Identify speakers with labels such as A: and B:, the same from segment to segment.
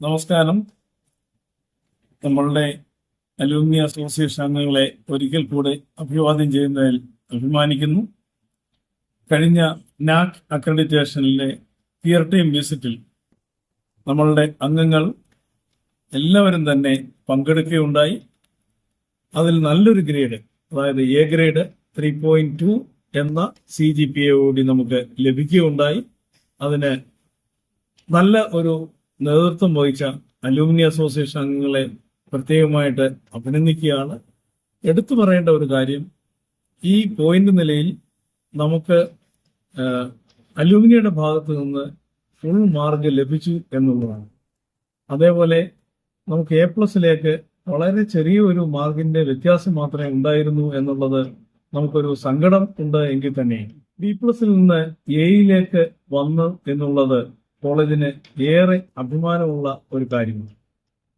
A: നമസ്കാരം. നമ്മളുടെ അലൂമിനി അസോസിയേഷൻ അംഗങ്ങളെ ഒരിക്കൽ കൂടെ അഭിവാദ്യം ചെയ്യുന്നതിൽ അഭിമാനിക്കുന്നു. കഴിഞ്ഞ നാക് അക്രഡിറ്റേഷനിലെ പിയർ ടീം വിസിറ്റിൽ നമ്മളുടെ അംഗങ്ങൾ എല്ലാവരും തന്നെ പങ്കെടുക്കുകയുണ്ടായി. അതിൽ നല്ലൊരു ഗ്രേഡ്, അതായത് എ ഗ്രേഡ് 3.2 എന്ന CGPA കൂടി നമുക്ക് ലഭിക്കുകയുണ്ടായി. അതിന് നല്ല ഒരു നേതൃത്വം വഹിച്ച അലൂമിനി അസോസിയേഷൻ അംഗങ്ങളെ പ്രത്യേകമായിട്ട് അഭിനന്ദിക്കുകയാണ്. എടുത്തു പറയേണ്ട ഒരു കാര്യം, ഈ പോയിന്റ് നിലയിൽ നമുക്ക് അലൂമിനിയുടെ ഭാഗത്ത് നിന്ന് ഫുൾ മാർക്ക് ലഭിച്ചു എന്നുള്ളതാണ്. അതേപോലെ നമുക്ക് A+ലേക്ക് വളരെ ചെറിയ ഒരു മാർക്കിന്റെ വ്യത്യാസം മാത്രമേ ഉണ്ടായിരുന്നു എന്നുള്ളത് നമുക്കൊരു സങ്കടം ഉണ്ട് എങ്കിൽ തന്നെ B+ നിന്ന് Aയിലേക്ക് വന്നു എന്നുള്ളത് കോളേജിന് ഏറെ അഭിമാനമുള്ള ഒരു കാര്യമാണ്.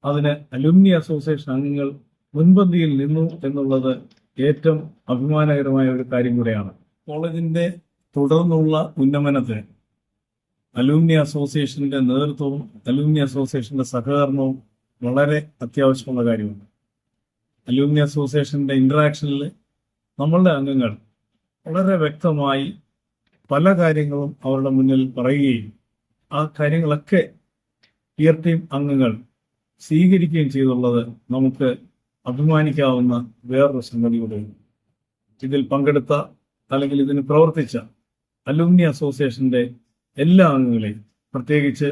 A: അതിന് അലൂമിനി അസോസിയേഷൻ അംഗങ്ങൾ മുൻപന്തിയിൽ നിന്നു എന്നുള്ളത് ഏറ്റവും അഭിമാനകരമായ ഒരു കാര്യം കൂടെയാണ്. കോളേജിന്റെ തുടർന്നുള്ള ഉന്നമനത്തിന് അലൂമിനി അസോസിയേഷന്റെ നേതൃത്വവും അലൂമിനി അസോസിയേഷന്റെ സഹകരണവും വളരെ അത്യാവശ്യമുള്ള കാര്യമാണ്. അലൂമിനി അസോസിയേഷന്റെ ഇന്ററാക്ഷനിൽ നമ്മളുടെ അംഗങ്ങൾ വളരെ വ്യക്തമായി പല കാര്യങ്ങളും അവരുടെ മുന്നിൽ പറയുകയും ആ കാര്യങ്ങളൊക്കെ പിയർ ടീം അംഗങ്ങൾ സ്വീകരിക്കുകയും ചെയ്തുള്ളത് നമുക്ക് അഭിമാനിക്കാവുന്ന വേറൊരു സംഗതിയുടെയാണ്. ഇതിൽ പങ്കെടുത്ത അല്ലെങ്കിൽ ഇതിന് പ്രവർത്തിച്ച അലൂമിനി അസോസിയേഷന്റെ എല്ലാ അംഗങ്ങളെയും, പ്രത്യേകിച്ച്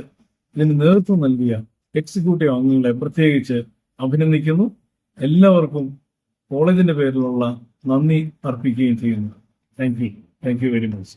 A: ഇതിന് നേതൃത്വം നൽകിയ എക്സിക്യൂട്ടീവ് അംഗങ്ങളെ പ്രത്യേകിച്ച് അഭിനന്ദിക്കുന്നു. എല്ലാവർക്കും കോളേജിന്റെ പേരിലുള്ള നന്ദി അർപ്പിക്കുകയും ചെയ്യുന്നു. Thank you very much.